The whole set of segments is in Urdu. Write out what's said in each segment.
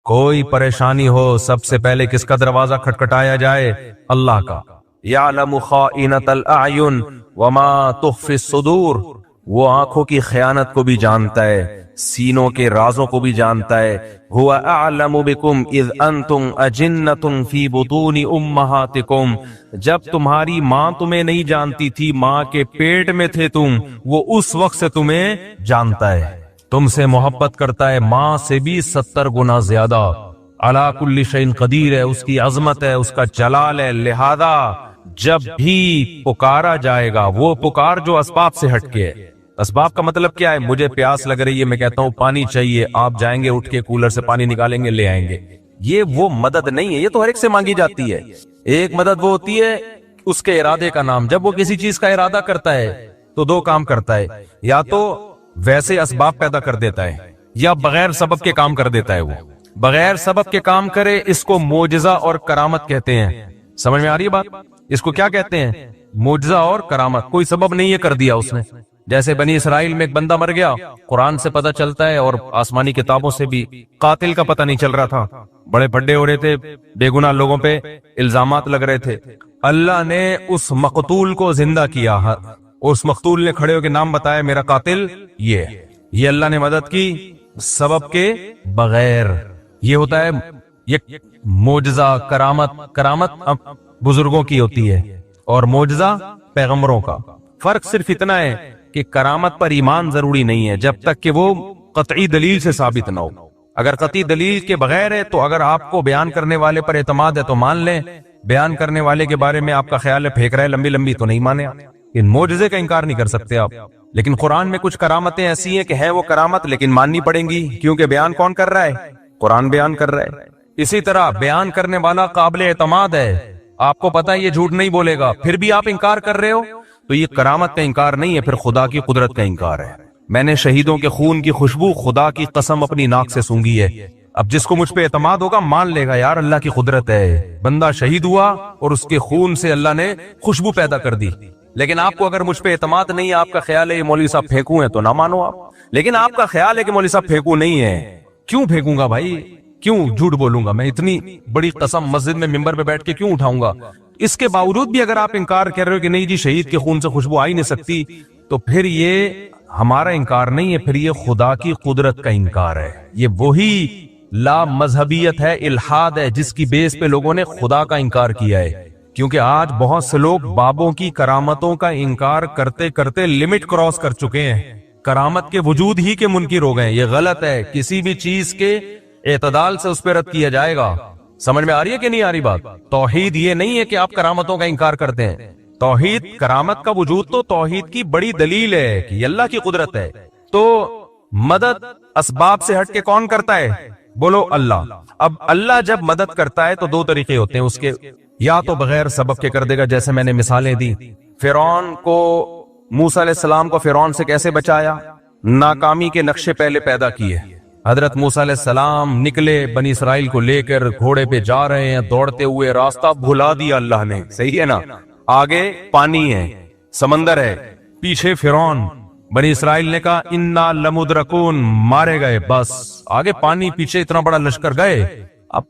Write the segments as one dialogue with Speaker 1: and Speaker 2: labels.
Speaker 1: کوئی پریشانی ہو سب سے پہلے کس کا دروازہ کھٹکھٹایا جائے؟ اللہ کا۔ یعلم خائنۃ الاعین وما تخفی الصدور، وہ آنکھوں کی خیانت کو بھی جانتا ہے، سینوں کے رازوں کو بھی جانتا ہے۔ هو اعلم بکم اذ انتم اجنۃ فی بطون امہاتکم، جب تمہاری ماں تمہیں نہیں جانتی تھی، ماں کے پیٹ میں تھے تم، وہ اس وقت سے تمہیں جانتا ہے، تم سے محبت کرتا ہے ماں سے بھی 70 گنا زیادہ۔ علی کل شیء قدیر ہے، اس کی عظمت ہے، اس کا جلال ہے، لہذا جب بھی پکارا جائے گا، وہ پکار جو اسباب سے ہٹ کے ہے۔ اسباب کا مطلب کیا ہے؟ مجھے پیاس لگ رہی ہے، میں کہتا ہوں پانی چاہیے، آپ جائیں گے اٹھ کے کولر سے پانی نکالیں گے لے آئیں گے، یہ وہ مدد نہیں ہے، یہ تو ہر ایک سے مانگی جاتی ہے۔ ایک مدد وہ ہوتی ہے اس کے ارادے کا نام، جب وہ کسی چیز کا ارادہ کرتا ہے تو دو کام کرتا ہے، یا تو ویسے اسباب پیدا کر دیتا ہے یا بغیر سبب کے کام کر دیتا ہے۔ وہ بغیر سبب کے کام کرے، اس کو معجزہ اور کرامت کہتے ہیں۔ سمجھ میں آ رہی ہے بات؟ اس کو کیا کہتے ہیں؟ معجزہ اور کرامت۔ کوئی سبب نہیں ہے، کر دیا اس نے۔ جیسے بنی اسرائیل میں ایک بندہ مر گیا، قرآن سے پتہ چلتا ہے اور آسمانی کتابوں سے بھی، قاتل کا پتہ نہیں چل رہا تھا، بڑے بھڈے ہو رہے تھے، بے گناہ لوگوں پہ الزامات لگ رہے تھے، اللہ نے اس مقتول کو زندہ کیا، اس مقتول نے کھڑے ہو کے نام بتایا میرا قاتل یہ اللہ نے مدد کی سبب کے بغیر۔ یہ ہوتا ہے یہ معجزہ، کرامت بزرگوں کی ہوتی ہے اور معجزہ پیغمبروں کا۔ فرق صرف اتنا ہے کہ کرامت پر ایمان ضروری نہیں ہے جب تک کہ وہ قطعی دلیل سے ثابت نہ ہو۔ اگر قطعی دلیل کے بغیر ہے تو اگر آپ کو بیان کرنے والے پر اعتماد ہے تو مان لیں، بیان کرنے والے کے بارے میں آپ کا خیال ہے پھینک رہا ہے لمبی لمبی، تو نہیں مانے۔ ان معجزے کا انکار نہیں کر سکتے آپ، لیکن قرآن میں کچھ کرامتیں ایسی ہیں کہ ہیں وہ کرامت لیکن ماننی پڑیں گی، کیونکہ بیان کون کر رہا ہے؟ قرآن بیان کر رہا ہے۔ اسی طرح بیان کرنے والا قابل اعتماد ہے، آپ کو پتا ہے یہ جھوٹ نہیں بولے گا، پھر بھی آپ انکار کر رہے ہو تو یہ کرامت کا انکار نہیں ہے، پھر خدا کی قدرت کا انکار ہے۔ میں نے شہیدوں کے خون کی خوشبو خدا کی قسم اپنی ناک سے سونگھی ہے۔ اب جس کو مجھ پہ اعتماد ہوگا مان لے گا یار اللہ کی قدرت ہے، بندہ شہید ہوا اور اس کے خون سے اللہ نے خوشبو پیدا کر دی۔ لیکن آپ کو اگر مجھ پہ اعتماد نہیں ہے، آپ کا خیال ہے یہ مولوی صاحب پھینکو ہیں، تو نہ مانو آپ۔ لیکن آپ کا خیال ہے کہ مولوی صاحب پھینکو نہیں ہے، کیوں پھینکوں گا بھائی؟ کیوں جھوٹ بولوں گا میں؟ اتنی بڑی قسم مسجد میں منبر پہ بیٹھ کے کیوں اٹھاؤں گا؟ اس کے باوجود بھی اگر آپ انکار کر رہے ہو کہ نہیں جی شہید کے خون سے خوشبو آ ہی نہیں سکتی، تو پھر یہ ہمارا انکار نہیں ہے، پھر یہ خدا کی قدرت کا انکار ہے۔ یہ وہی لا مذہبیت ہے، الحاد ہے، جس کی بیس پہ لوگوں نے خدا کا انکار کیا ہے۔ کیونکہ آج بہت سے لوگ بابوں کی کرامتوں کا انکار کرتے کرتے لمٹ کراس کر چکے ہیں، کرامت کے وجود ہی کے منکر ہو گئے۔ یہ غلط ہے، کسی بھی چیز کے اعتدال سے اس پہ رد کیا جائے گا۔ سمجھ میں آ رہی ہے کہ نہیں آ رہی بات؟ توحید یہ نہیں ہے کہ آپ کرامتوں کا انکار کرتے ہیں، توحید کرامت کا وجود تو توحید کی بڑی دلیل ہے کہ یہ اللہ کی قدرت ہے۔ تو مدد اسباب سے ہٹ کے کون کرتا ہے؟ بولو اللہ۔ اب اللہ جب مدد کرتا ہے تو دو طریقے ہوتے ہیں اس کے، یا تو بغیر سبب کے کر دے گا، جیسے میں نے مثالیں دی۔ فرعون کو، موسیٰ علیہ السلام کو فرعون سے کیسے بچایا؟ ناکامی کے نقشے پہلے پیدا کیے۔ حضرت موسیٰ علیہ السلام نکلے بنی اسرائیل کو لے کر، گھوڑے پہ جا رہے ہیں، دوڑتے ہوئے، راستہ بھلا دیا اللہ نے، صحیح ہے نا؟ آگے پانی ہے، سمندر ہے، پیچھے فرعون۔ بنی اسرائیل نے کہا انا لمدرکون، مارے گئے، بس آگے پانی، پیچھے اتنا بڑا لشکر گئے۔ اب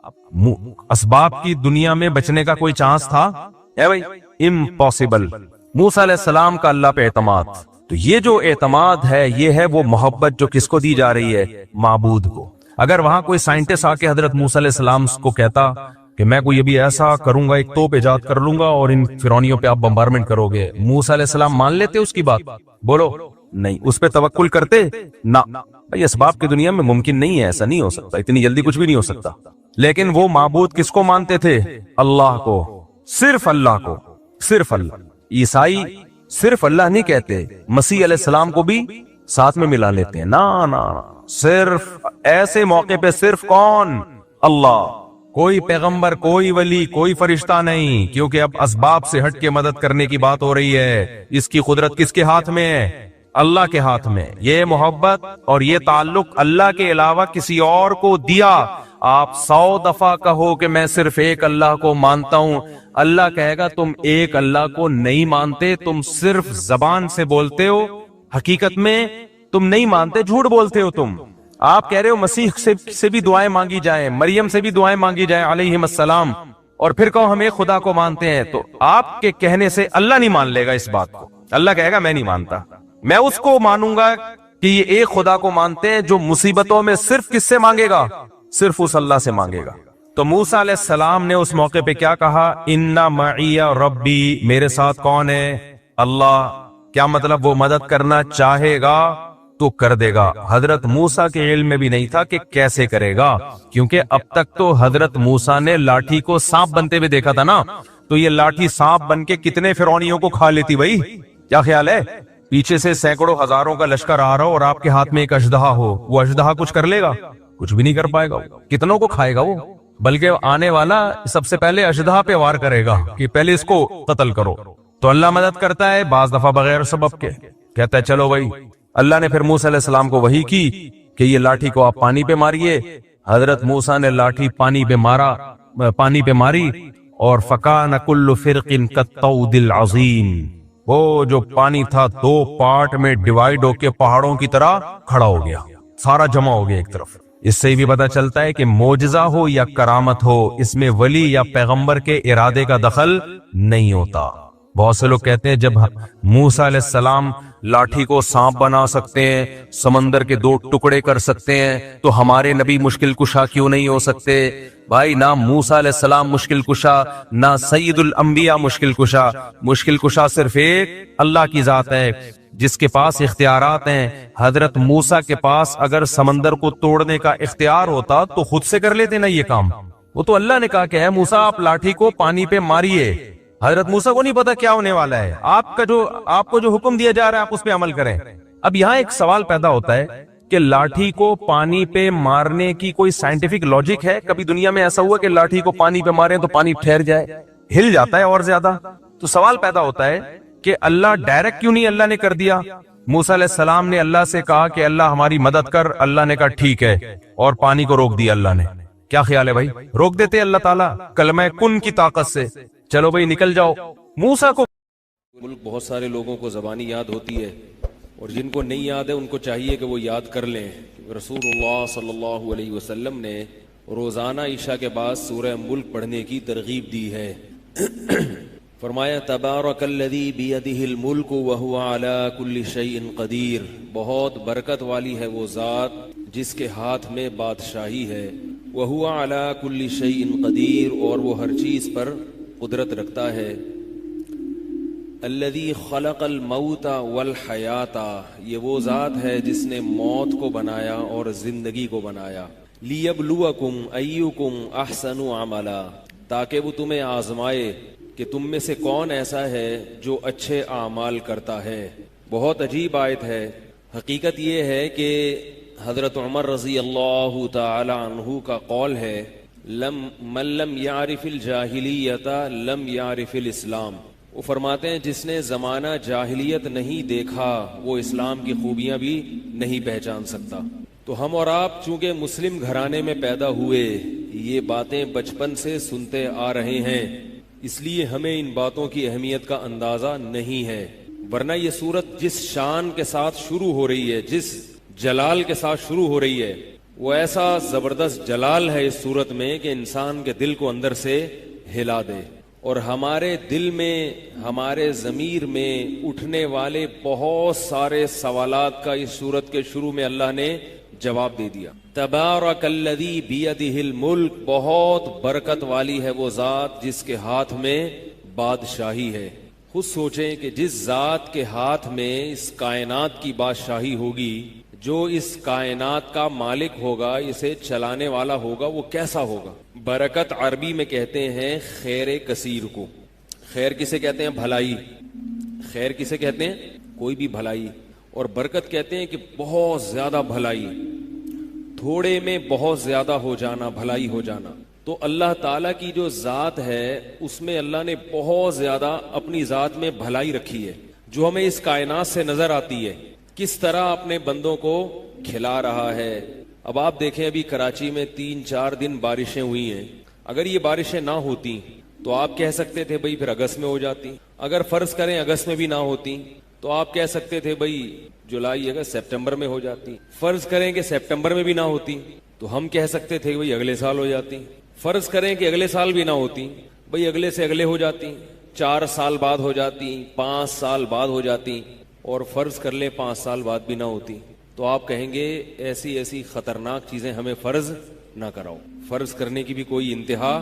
Speaker 1: اسباب کی دنیا میں بچنے کا کوئی چانس تھا؟ ہے بھائی؟ امپاسبل۔ موسیٰ علیہ السلام کا اللہ پہ اعتماد، تو یہ جو اعتماد ہے یہ ہے وہ محبت جو کس کو دی جا رہی ہے؟ معبود کو۔ اگر وہاں کوئی سائنٹسٹ آ کے حضرت موسیٰ علیہ السلام کو کہتا کہ میں کوئی ابھی ایسا کروں گا، ایک توپ ایجاد کر لوں گا اور ان فرعونیوں پہ آپ بمبارمنٹ کرو گے، موسیٰ علیہ السلام مان لیتے اس کی بات؟ بولو نہیں۔ اس پہ توکل کرتے؟ نہ بھائی، اسباب کی دنیا میں ممکن نہیں ہے، ایسا نہیں ہو سکتا، اتنی جلدی کچھ بھی نہیں ہو سکتا۔ لیکن وہ معبود کس کو مانتے تھے؟ اللہ کو، صرف اللہ کو، صرف اللہ۔ عیسائی صرف اللہ نہیں کہتے، مسیح علیہ السلام کو بھی ساتھ میں ملا لیتے ہیں۔ نا صرف ایسے موقع پہ صرف کون؟ اللہ۔ کوئی پیغمبر، کوئی ولی، کوئی فرشتہ نہیں، کیونکہ اب اسباب سے ہٹ کے مدد کرنے کی بات ہو رہی ہے۔ اس کی قدرت کس کے ہاتھ میں ہے؟ اللہ کے ہاتھ میں۔ یہ محبت اور یہ تعلق اللہ کے علاوہ کسی اور کو دیا، آپ 100 دفعہ کہو کہ میں صرف ایک اللہ کو مانتا ہوں، اللہ کہے گا تم ایک اللہ کو نہیں مانتے، تم صرف زبان سے بولتے ہو، حقیقت میں تم نہیں مانتے، جھوٹ بولتے ہو تم۔ آپ کہہ رہے ہو مسیح سے بھی دعائیں مانگی جائیں، مریم سے بھی دعائیں مانگی جائیں علیہم السلام، اور پھر کہو ہم ایک خدا کو مانتے ہیں، تو آپ کے کہنے سے اللہ نہیں مان لے گا اس بات کو. اللہ کہے گا میں نہیں مانتا، میں اس کو مانوں گا کہ یہ ایک خدا کو مانتے ہیں جو مصیبتوں میں صرف کس سے مانگے گا؟ صرف اس اللہ سے مانگے گا. تو موسیٰ علیہ السلام نے اس موقع پہ کیا کہا؟ ان معی ربی، میرے ساتھ کون ہے؟ اللہ. کیا مطلب؟ وہ مدد کرنا چاہے گا تو کر دے گا. حضرت موسیٰ کے علم میں بھی نہیں تھا کہ کیسے کرے گا، کیونکہ اب تک تو حضرت موسیٰ نے لاٹھی کو سانپ بنتے ہوئے دیکھا تھا نا. تو یہ لاٹھی سانپ بن کے کتنے فرعونیوں کو کھا لیتی بھائی؟ کیا خیال ہے؟ پیچھے سے سینکڑوں ہزاروں کا لشکر آ رہا ہو اور آپ کے ہاتھ میں ایک اژدہا ہو، وہ اژدہا کچھ کر لے گا؟ کچھ بھی نہیں کر پائے گا. کتنوں کو کھائے گا وہ؟ بلکہ آنے والا سب سے پہلے اژدہا پہ وار کرے گا کہ پہلے اس کو قتل کرو. تو اللہ مدد کرتا ہے بعض دفعہ بغیر سبب کے، کہتا ہے چلو بھائی. اللہ نے پھر موسیٰ علیہ السلام کو وحی کی کہ یہ لاٹھی کو آپ پانی پہ ماریے. حضرت موسیٰ نے لاٹھی پانی پہ ماری اور فَكَانَ كُلُّ فِرْقٍ كَالطَّوْدِ الْعَظِيمِ، وہ جو پانی تھا دو پارٹ میں ڈیوائیڈ ہو کے پہاڑوں کی طرح کھڑا ہو گیا، سارا جمع ہو گیا ایک طرف. اس سے بھی پتہ چلتا ہے کہ معجزہ ہو یا کرامت ہو، اس میں ولی یا پیغمبر کے ارادے کا دخل نہیں ہوتا. بہت سے لوگ کہتے ہیں جب موسیٰ علیہ السلام لاٹھی کو سانپ بنا سکتے ہیں، سمندر کے دو ٹکڑے کر سکتے ہیں، تو ہمارے نبی مشکل کشا کیوں نہیں ہو سکتے؟ بھائی نہ موسیٰ علیہ السلام مشکل کشا، نہ سید الانبیاء مشکل کشا. مشکل کشا صرف ایک اللہ کی ذات ہے جس کے پاس اختیارات ہیں. حضرت موسیٰ کے پاس اگر سمندر کو توڑنے کا اختیار ہوتا تو خود سے کر لیتے نا یہ کام. وہ تو اللہ نے کہا کہ اے موسیٰ آپ لاٹھی کو پانی پہ ماریے. حضرت موسیٰ کو نہیں پتا کیا ہونے والا ہے، آپ کو جو حکم دیا جا رہا ہے آپ اس پہ عمل کریں. اب یہاں ایک سوال پیدا ہوتا ہے کہ لاٹھی کو پانی پہ مارنے کی کوئی سائنٹیفک لاجک ہے؟ کبھی دنیا میں ایسا ہوا کہ لاٹھی کو پانی پہ ماریں تو پانی ٹھہر جائے؟ ہل جاتا ہے اور زیادہ. تو سوال پیدا ہوتا ہے کہ اللہ ڈائریکٹ کیوں نہیں اللہ نے کر دیا؟ موسیٰ علیہ السلام نے اللہ سے کہا کہ اللہ ہماری مدد کر، اللہ نے کہا ٹھیک ہے، اور پانی کو روک دیا اللہ نے. کیا خیال ہے بھائی؟ روک دیتے اللہ تعالیٰ کلمہ کن کی طاقت سے، چلو بھائی نکل جاؤ. موسیٰ کو
Speaker 2: ملک بہت سارے لوگوں کو زبانی یاد ہوتی ہے، اور جن کو نہیں یاد ہے ان کو چاہیے کہ وہ یاد کر لیں. رسول اللہ صلی اللہ علیہ وسلم نے روزانہ عشاء کے بعد سورہ ملک پڑھنے کی ترغیب دی ہے. فرمایا تبارک الذی بیدہ الملک وہو علی کل شیء قدیر، بہت برکت والی ہے وہ ذات جس کے ہاتھ میں بادشاہی ہے. وہو علی کل شیء قدیر، اور وہ ہر چیز پر قدرت رکھتا ہے. الذی خلق الموت والحیات، یہ وہ ذات ہے جس نے موت کو بنایا اور زندگی کو بنایا. لیبلوکم ایکم احسن عملا، تاکہ وہ تمہیں آزمائے کہ تم میں سے کون ایسا ہے جو اچھے اعمال کرتا ہے. بہت عجیب آیت ہے. حقیقت یہ ہے کہ حضرت عمر رضی اللہ تعالی عنہ کا قول ہے من لم یعرف الجاہلیت لم یعرف الاسلام. وہ فرماتے ہیں جس نے زمانہ جاہلیت نہیں دیکھا وہ اسلام کی خوبیاں بھی نہیں پہچان سکتا. تو ہم اور آپ چونکہ مسلم گھرانے میں پیدا ہوئے، یہ باتیں بچپن سے سنتے آ رہے ہیں، اس لیے ہمیں ان باتوں کی اہمیت کا اندازہ نہیں ہے. ورنہ یہ سورت جس شان کے ساتھ شروع ہو رہی ہے، جس جلال کے ساتھ شروع ہو رہی ہے، وہ ایسا زبردست جلال ہے اس سورت میں کہ انسان کے دل کو اندر سے ہلا دے. اور ہمارے دل میں، ہمارے ضمیر میں اٹھنے والے بہت سارے سوالات کا اس سورت کے شروع میں اللہ نے جواب دے دیا. تبارک الذی بیدہ الملک، بہت برکت والی ہے وہ ذات جس کے ہاتھ میں بادشاہی ہے. خود سوچیں کہ جس ذات کے ہاتھ میں اس کائنات کی بادشاہی ہوگی، جو اس کائنات کا مالک ہوگا، اسے چلانے والا ہوگا، وہ کیسا ہوگا. برکت عربی میں کہتے ہیں خیر کثیر کو. خیر کسے کہتے ہیں؟ بھلائی. خیر کسے کہتے ہیں؟ کوئی بھی بھلائی. اور برکت کہتے ہیں کہ بہت زیادہ بھلائی، تھوڑے میں بہت زیادہ ہو جانا، بھلائی ہو جانا. تو اللہ تعالیٰ کی جو ذات ہے اس میں اللہ نے بہت زیادہ اپنی ذات میں بھلائی رکھی ہے، جو ہمیں اس کائنات سے نظر آتی ہے. کس طرح اپنے بندوں کو کھلا رہا ہے. اب آپ دیکھیں ابھی کراچی میں 3-4 دن بارشیں ہوئی ہیں. اگر یہ بارشیں نہ ہوتی تو آپ کہہ سکتے تھے بھئی پھر اگست میں ہو جاتی. اگر فرض کریں اگست میں بھی نہ ہوتی تو آپ کہہ سکتے تھے بھائی جولائی اگست سپٹمبر میں ہو جاتی. فرض کریں کہ سپٹمبر میں بھی نہ ہوتی تو ہم کہہ سکتے تھے بھائی اگلے سال ہو جاتی. فرض کریں کہ اگلے سال بھی نہ ہوتی، بھائی اگلے سے اگلے ہو جاتی، 4 سال بعد ہو جاتی، 5 سال بعد ہو جاتی. اور فرض کر لیں 5 سال بعد بھی نہ ہوتی تو آپ کہیں گے ایسی ایسی خطرناک چیزیں ہمیں فرض نہ کراؤ. فرض کرنے کی بھی کوئی انتہا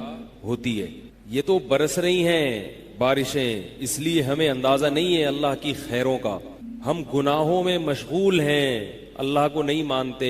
Speaker 2: ہوتی ہے. یہ تو برس رہی ہیں بارشیں، اس لیے ہمیں اندازہ نہیں ہے اللہ کی خیروں کا. ہم گناہوں میں مشغول ہیں، اللہ کو نہیں مانتے.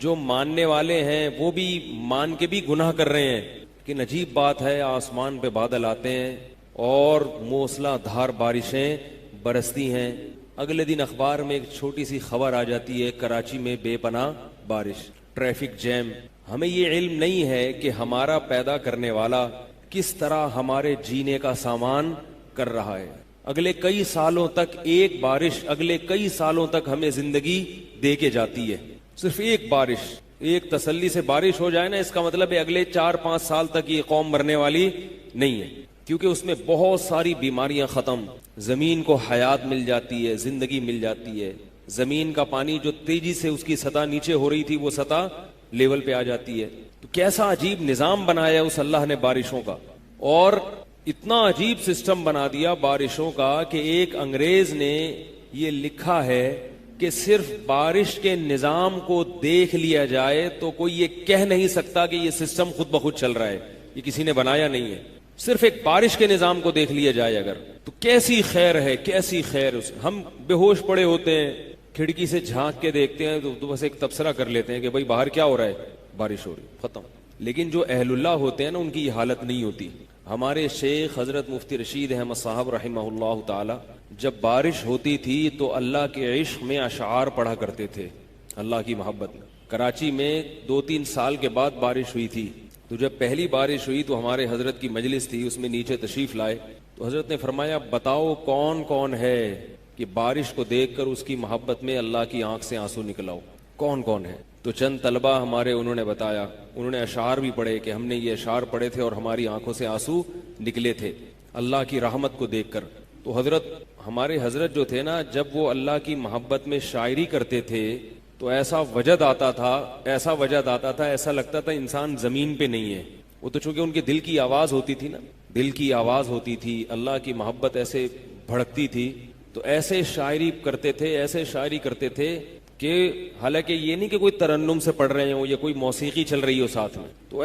Speaker 2: جو ماننے والے ہیں وہ بھی مان کے بھی گناہ کر رہے ہیں. لیکن عجیب بات ہے، آسمان پہ بادل آتے ہیں اور موسلا دھار بارشیں برستی ہیں. اگلے دن اخبار میں ایک چھوٹی سی خبر آ جاتی ہے، کراچی میں بے پناہ بارش، ٹریفک جیم. ہمیں یہ علم نہیں ہے کہ ہمارا پیدا کرنے والا کس طرح ہمارے جینے کا سامان کر رہا ہے. اگلے کئی سالوں تک ایک بارش اگلے کئی سالوں تک ہمیں زندگی دے کے جاتی ہے. صرف ایک بارش، ایک تسلی سے بارش ہو جائے نا، اس کا مطلب ہے اگلے 4-5 سال تک یہ قوم مرنے والی نہیں ہے، کیونکہ اس میں بہت ساری بیماریاں ختم، زمین کو حیات مل جاتی ہے، زندگی مل جاتی ہے. زمین کا پانی جو تیزی سے اس کی سطح نیچے ہو رہی تھی وہ سطح لیول پہ آ جاتی ہے. تو کیسا عجیب نظام بنایا اس اللہ نے بارشوں کا، اور اتنا عجیب سسٹم بنا دیا بارشوں کا کہ ایک انگریز نے یہ لکھا ہے کہ صرف بارش کے نظام کو دیکھ لیا جائے تو کوئی یہ کہہ نہیں سکتا کہ یہ سسٹم خود بخود چل رہا ہے، یہ کسی نے بنایا نہیں ہے. صرف ایک بارش کے نظام کو دیکھ لیا جائے اگر تو کیسی خیر ہے، کیسی خیر. ہم بے ہوش پڑے ہوتے ہیں، کھڑکی سے جھانک کے دیکھتے ہیں تو بس ایک تبصرہ کر لیتے ہیں کہ بھائی باہر کیا ہو رہا ہے، بارش ہو رہی، ختم. لیکن جو اہل اللہ ہوتے ہیں نا ان کی یہ حالت نہیں ہوتی. ہمارے شیخ حضرت مفتی رشید احمد صاحب رحمہ اللہ تعالی جب بارش ہوتی تھی تو اللہ کے عشق میں اشعار پڑھا کرتے تھے، اللہ کی محبت میں. کراچی میں 2-3 سال کے بعد بارش ہوئی تھی، تو جب پہلی بارش ہوئی تو ہمارے حضرت کی مجلس تھی، اس میں نیچے تشریف لائے تو حضرت نے فرمایا بتاؤ کون کون ہے کہ بارش کو دیکھ کر اس کی محبت میں اللہ کی آنکھ سے آنسو نکلاؤ، کون کون ہے. تو چند طلبہ ہمارے انہوں نے بتایا، انہوں نے اشعار بھی پڑھے کہ ہم نے یہ اشعار پڑھے تھے اور ہماری آنکھوں سے آنسو نکلے تھے اللہ کی رحمت کو دیکھ کر. تو ہمارے حضرت جو تھے نا، جب وہ اللہ کی محبت میں شاعری کرتے تھے تو ایسا وجد آتا تھا ایسا لگتا تھا انسان زمین پہ نہیں ہے. وہ تو چونکہ ان کے دل کی آواز ہوتی تھی نا، دل کی آواز ہوتی تھی، اللہ کی محبت ایسے بھڑکتی تھی تو ایسے شاعری کرتے تھے کہ حالانکہ یہ نہیں کہ کوئی ترنم سے پڑھ رہے ہوں یا کوئی موسیقی چل رہی ہو ساتھ میں، تو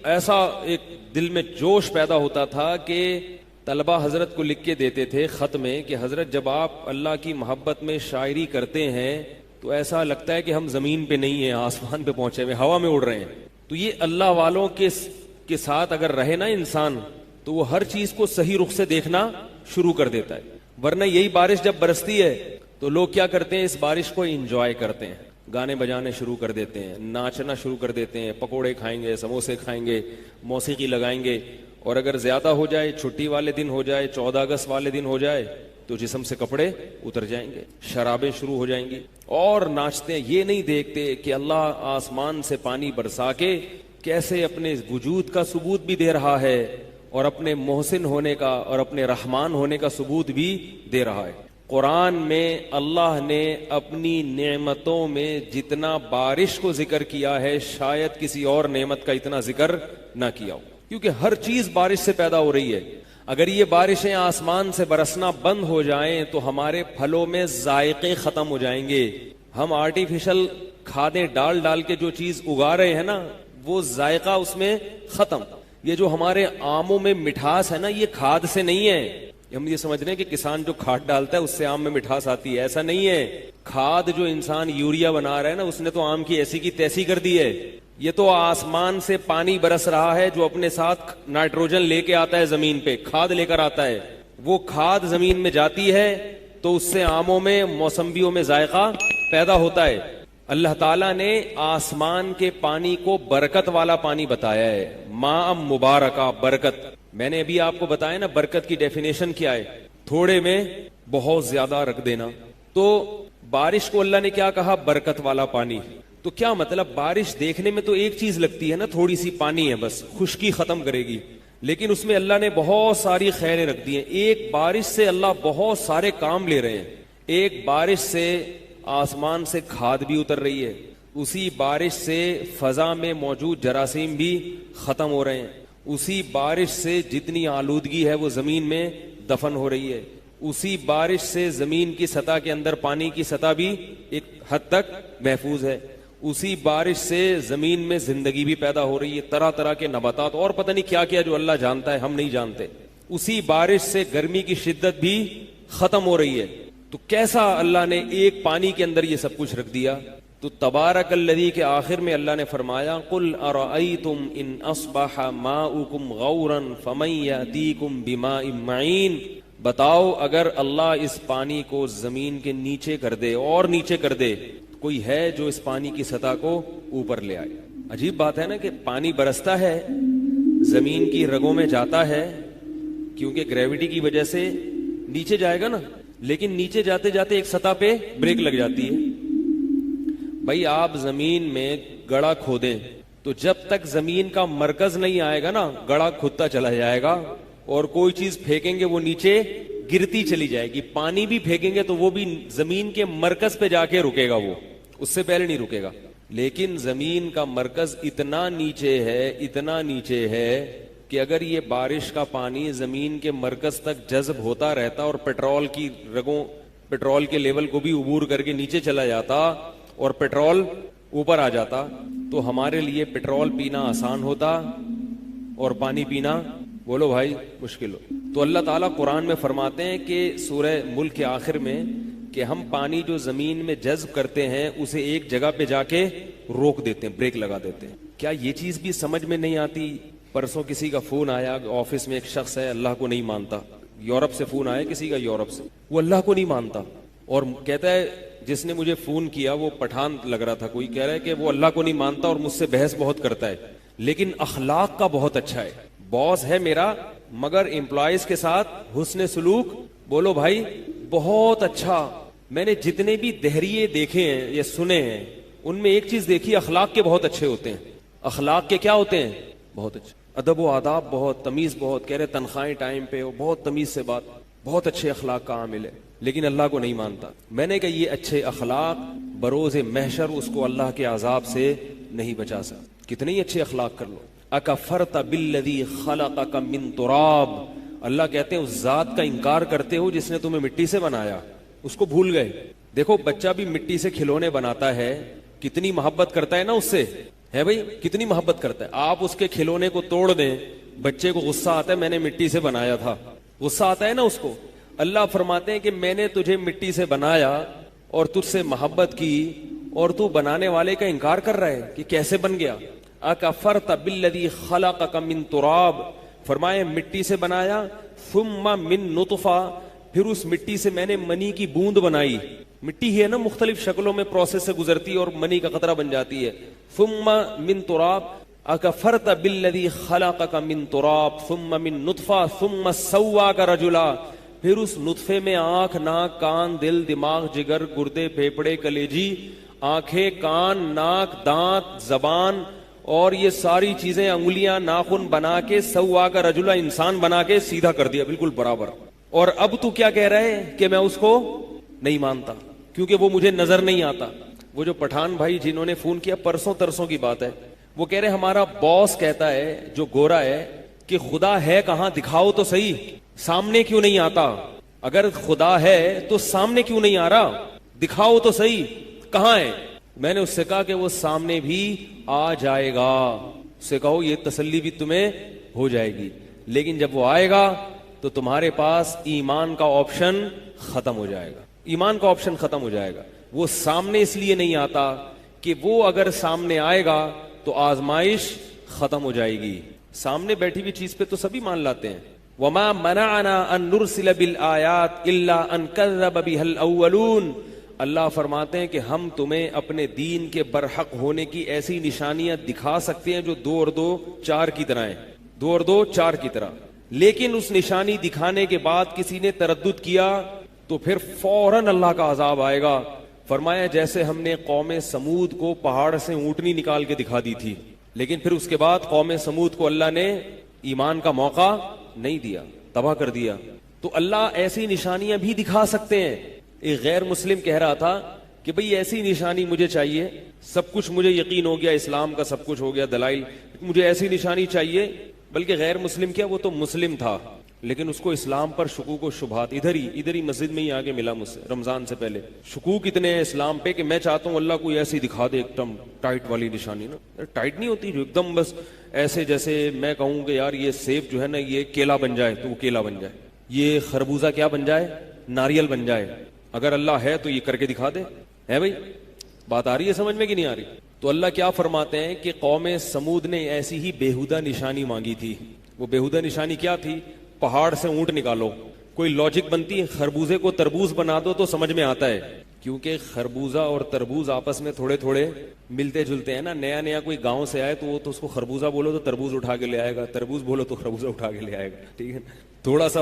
Speaker 2: ایسا ایک دل میں جوش پیدا ہوتا تھا کہ طلبہ حضرت کو لکھ کے دیتے تھے خط میں کہ حضرت جب آپ اللہ کی محبت میں شاعری کرتے ہیں تو ایسا لگتا ہے کہ ہم زمین پہ نہیں ہیں، آسمان پہ پہنچے ہوئے، ہوا میں اڑ رہے ہیں. تو یہ اللہ والوں کے ساتھ اگر رہے نا انسان تو وہ ہر چیز کو صحیح رخ سے دیکھنا شروع کر دیتا ہے. ورنہ یہی بارش جب برستی ہے تو لوگ کیا کرتے ہیں، اس بارش کو انجوائے کرتے ہیں، گانے بجانے شروع کر دیتے ہیں، ناچنا شروع کر دیتے ہیں، پکوڑے کھائیں گے، سموسے کھائیں گے، موسیقی لگائیں گے. اور اگر زیادہ ہو جائے، چھٹی والے دن ہو جائے، 14 اگست والے دن ہو جائے تو جسم سے کپڑے اتر جائیں گے، شرابیں شروع ہو جائیں گی اور ناچتے ہیں. یہ نہیں دیکھتے کہ اللہ آسمان سے پانی برسا کے کیسے اپنے وجود کا ثبوت بھی دے رہا ہے اور اپنے محسن ہونے کا اور اپنے رحمان ہونے کا ثبوت بھی دے رہا ہے. قرآن میں اللہ نے اپنی نعمتوں میں جتنا بارش کو ذکر کیا ہے شاید کسی اور نعمت کا اتنا ذکر نہ کیا ہو، کیونکہ ہر چیز بارش سے پیدا ہو رہی ہے. اگر یہ بارشیں آسمان سے برسنا بند ہو جائیں تو ہمارے پھلوں میں ذائقے ختم ہو جائیں گے. ہم آرٹیفیشل کھادیں ڈال کے جو چیز اگا رہے ہیں نا وہ ذائقہ اس میں ختم. یہ جو ہمارے آموں میں مٹھاس ہے نا یہ کھاد سے نہیں ہے. ہم یہ سمجھ رہے ہیں کہ کسان جو کھاد ڈالتا ہے اس سے آم میں مٹھاس آتی ہے، ایسا نہیں ہے. کھاد جو انسان یوریا بنا رہا ہے نا اس نے تو آم کی ایسی کی تیسی کر دی ہے. یہ تو آسمان سے پانی برس رہا ہے جو اپنے ساتھ نائٹروجن لے کے آتا ہے زمین پہ، کھاد لے کر آتا ہے. وہ کھاد زمین میں جاتی ہے تو اس سے آموں میں، موسمبیوں میں ذائقہ پیدا ہوتا ہے. اللہ تعالیٰ نے آسمان کے پانی کو برکت والا پانی بتایا ہے، ماء مبارکہ، برکت. میں نے ابھی آپ کو بتایا نا برکت کی ڈیفینیشن کیا ہے، تھوڑے میں بہت زیادہ رکھ دینا. تو بارش کو اللہ نے کیا کہا، برکت والا پانی. تو کیا مطلب، بارش دیکھنے میں تو ایک چیز لگتی ہے نا، تھوڑی سی پانی ہے بس، خشکی ختم کرے گی. لیکن اس میں اللہ نے بہت ساری خیریں رکھ دی ہیں. ایک بارش سے اللہ بہت سارے کام لے رہے ہیں. ایک بارش سے آسمان سے کھاد بھی اتر رہی ہے, اسی بارش سے فضا میں موجود جراثیم بھی ختم ہو رہے ہیں, اسی بارش سے جتنی آلودگی ہے وہ زمین میں دفن ہو رہی ہے, اسی بارش سے زمین کی سطح کے اندر پانی کی سطح بھی ایک حد تک محفوظ ہے, اسی بارش سے زمین میں زندگی بھی پیدا ہو رہی ہے, طرح طرح کے نباتات اور پتہ نہیں کیا کیا جو اللہ جانتا ہے, ہم نہیں جانتے. اسی بارش سے گرمی کی شدت بھی ختم ہو رہی ہے. تو کیسا اللہ نے ایک پانی کے اندر یہ سب کچھ رکھ دیا. تو تبارک الذی کے آخر میں اللہ نے فرمایا قل ارأیتم ان اصبح ماؤکم غورا فمن یأتیکم بماء معین, بتاؤ اگر اللہ اس پانی کو زمین کے نیچے کر دے اور نیچے کر دے, کوئی ہے جو اس پانی کی سطح کو اوپر لے آئے. عجیب بات ہے نا کہ پانی برستا ہے, زمین کی رگوں میں جاتا ہے, کیونکہ گریوٹی کی وجہ سے نیچے جائے گا نا, لیکن نیچے جاتے جاتے ایک سطح پہ بریک لگ جاتی ہے. بھائی آپ زمین میں گڑھا کھودیں تو جب تک زمین کا مرکز نہیں آئے گا نا, گڑھا کھودتا چلا جائے گا, اور کوئی چیز پھینکیں گے وہ نیچے گرتی چلی جائے گی. پانی بھی پھینکیں گے تو وہ بھی زمین کے مرکز پہ جا کے رکے گا, وہ اس سے پہلے نہیں رکے گا. لیکن زمین کا مرکز اتنا نیچے ہے, اتنا نیچے ہے کہ اگر یہ بارش کا پانی زمین کے مرکز تک جذب ہوتا رہتا اور پیٹرول کی رگوں, پیٹرول کے لیول کو بھی عبور کر کے نیچے چلا جاتا اور پیٹرول اوپر آ جاتا, تو ہمارے لیے پیٹرول پینا آسان ہوتا اور پانی پینا بولو بھائی مشکل ہو. تو اللہ تعالیٰ قرآن میں فرماتے ہیں کہ سورہ ملک کے آخر میں کہ ہم پانی جو زمین میں جذب کرتے ہیں اسے ایک جگہ پہ جا کے روک دیتے ہیں, بریک لگا دیتے ہیں. کیا یہ چیز بھی سمجھ میں نہیں آتی؟ پرسوں کسی کا فون آیا, آفس میں ایک شخص ہے اللہ کو نہیں مانتا, یورپ سے فون آیا کسی کا, یورپ سے, وہ اللہ کو نہیں مانتا اور کہتا ہے جس نے مجھے فون کیا وہ پٹھان لگ رہا تھا, کوئی کہہ رہا ہے کہ وہ اللہ کو نہیں مانتا اور مجھ سے بحث بہت کرتا ہے لیکن اخلاق کا بہت اچھا ہے, باس ہے میرا مگر امپلائیز کے ساتھ حسن سلوک بولو بھائی بہت اچھا. میں نے جتنے بھی دہریے دیکھے ہیں یا سنے ہیں ان میں ایک چیز دیکھی, اخلاق کے بہت اچھے ہوتے ہیں. اخلاق کے کیا ہوتے ہیں؟ بہت اچھے, ادب و آداب بہت, تمیز بہت, کہہ رہے تنخواہیں ٹائم پہ ہو, بہت تمیز سے بات, بہت اچھے اخلاق کا عامل ہے, لیکن اللہ کو نہیں مانتا. میں نے کہا یہ اچھے اخلاق بروز محشر اس کو اللہ کے عذاب سے نہیں بچا سکتا. کتنے ہی اچھے اخلاق کر لو. اکفرت بالذی خلقک من تراب, اللہ کہتے ہیں اس ذات کا انکار کرتے ہو جس نے تمہیں مٹی سے بنایا, اس کو بھول گئے. دیکھو بچہ بھی مٹی سے کھلونے بناتا ہے, کتنی محبت کرتا ہے نا اس سے, ہے بھائی کتنی محبت کرتا ہے. آپ اس کے کھلونے کو توڑ دیں, بچے کو غصہ آتا ہے میں نے مٹی سے بنایا تھا, غصہ آتا ہے نا اس کو. اللہ فرماتے ہیں کہ میں نے تجھے مٹی سے بنایا اور تجھ سے محبت کی اور تو بنانے والے کا انکار کر رہا ہے کہ کیسے بن گیا. اکفرت بالذی خلقک من تراب, فرمایا مٹی سے بنایا, ثم من نطفہ, پھر اس مٹی سے میں نے منی کی بوند بنائی. مٹی ہی ہے نا, مختلف شکلوں میں پروسیس سے گزرتی ہے اور منی کا قطرہ بن جاتی ہے. ثم من تراب اکفرت بالذی خلقک من تراب ثم من نطفہ ثم سواک رجلا, پھر اس نطفے میں آنکھ, ناک, کان, دل, دماغ, جگر, گردے, پھیپڑے, کلیجی, آنکھیں, کان, ناک, دانت, زبان اور یہ ساری چیزیں, انگلیاں, ناخن بنا کے سواک رجلا, انسان بنا کے سیدھا کر دیا بالکل برابر. اور اب تو کیا کہہ رہے ہیں کہ میں اس کو نہیں مانتا کیونکہ وہ مجھے نظر نہیں آتا. وہ جو پٹھان بھائی جنہوں نے فون کیا پرسوں ترسوں کی بات ہے, وہ کہہ رہے ہمارا باس کہتا ہے جو گورا ہے کہ خدا ہے کہاں, دکھاؤ تو صحیح, سامنے کیوں نہیں آتا؟ اگر خدا ہے تو سامنے کیوں نہیں آ رہا؟ دکھاؤ تو صحیح کہاں ہے. میں نے اس سے کہا کہ وہ سامنے بھی آ جائے گا, اس سے کہو یہ تسلی بھی تمہیں ہو جائے گی, لیکن جب وہ آئے گا تو تمہارے پاس ایمان کا آپشن ختم ہو جائے گا, ایمان کا آپشن ختم ہو جائے گا. وہ سامنے اس لیے نہیں آتا کہ وہ اگر سامنے آئے گا تو آزمائش ختم ہو جائے گی. سامنے بیٹھی ہوئی چیز پہ تو سبھی مان لاتے ہیں. وما منعنا ان نرسل بالآیات الا ان کذب بها الاولون, اللہ فرماتے ہیں کہ ہم تمہیں اپنے دین کے برحق ہونے کی ایسی نشانیاں دکھا سکتے ہیں جو 2 اور 2 4 کی طرح ہیں, 2 اور 2 4 کی طرح, لیکن اس نشانی دکھانے کے بعد کسی نے تردد کیا تو پھر فوراً اللہ کا عذاب آئے گا. فرمایا جیسے ہم نے قوم سمود کو پہاڑ سے اونٹنی نکال کے دکھا دی تھی, لیکن پھر اس کے بعد قوم سمود کو اللہ نے ایمان کا موقع نہیں دیا, تباہ کر دیا. تو اللہ ایسی نشانیاں بھی دکھا سکتے ہیں. ایک غیر مسلم کہہ رہا تھا کہ بھئی ایسی نشانی مجھے چاہیے, سب کچھ مجھے یقین ہو گیا, اسلام کا سب کچھ ہو گیا, دلائل, مجھے ایسی نشانی چاہیے. بلکہ غیر مسلم کیا, وہ تو مسلم تھا لیکن اس کو اسلام پر شکوک و شبہات, ادھر ہی مسجد میں ہی آگے ملا مجھ سے رمضان سے پہلے, شکوک اتنے ہیں اسلام پہ کہ میں چاہتا ہوں اللہ کوئی ایسی دکھا دے ایک دم ٹائٹ والی نشانی. نا ٹائٹ نہیں ہوتی, جو ایک دم بس ایسے جیسے میں کہوں کہ یار یہ سیب جو ہے نا یہ کیلا بن جائے تو وہ کیلا بن جائے, یہ خربوزہ کیا بن جائے, ناریل بن جائے. اگر اللہ ہے تو یہ کر کے دکھا دے. ہے بھائی, بات آ رہی ہے سمجھ میں کہ نہیں آ رہی؟ تو اللہ کیا فرماتے ہیں کہ قوم سمود نے ایسی ہی بےہودہ نشانی مانگی تھی. وہ بےہودہ نشانی کیا تھی؟ پہاڑ سے اونٹ نکالو. کوئی لاجک بنتی ہے؟ خربوزے کو تربوز بنا دو تو سمجھ میں آتا ہے, کیونکہ خربوزہ اور تربوز آپس میں تھوڑے تھوڑے ملتے جلتے ہیں نا. نیا کوئی گاؤں سے آئے تو وہ تو اس کو خربوزہ بولو تو تربوز اٹھا کے لے آئے گا, تربوز بولو تو خربوزہ اٹھا کے لے آئے گا. ٹھیک ہے, تھوڑا سا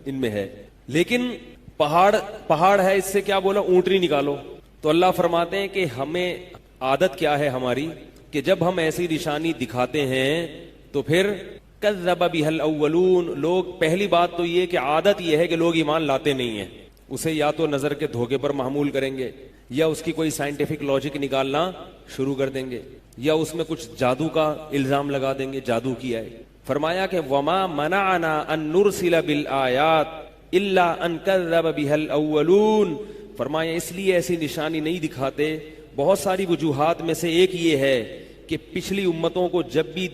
Speaker 2: ان میں ہے. لیکن پہاڑ ہے, اس سے کیا بولا, اونٹنی نکالو. تو اللہ فرماتے ہیں کہ ہمیں عادت کیا ہے ہماری کہ جب ہم ایسی نشانی دکھاتے ہیں تو پھر کذب بها الاولون, لوگ, پہلی بات تو یہ کہ عادت یہ ہے کہ لوگ ایمان لاتے نہیں ہیں, اسے یا تو نظر کے دھوکے پر محمول کریں گے, یا اس کی کوئی سائنٹیفک لاجک نکالنا شروع کر دیں گے, یا اس میں کچھ جادو کا الزام لگا دیں گے, جادو کیا ہے. فرمایا کہ وما منعنا ان نرسل بالآیات الا ان کذب بها الاولون, فرمایا اس لیے ایسی نشانی نہیں دکھاتے, بہت ساری وجوہات میں سے ایک یہ ہے کہ پچھلی امتوں کو جب بھی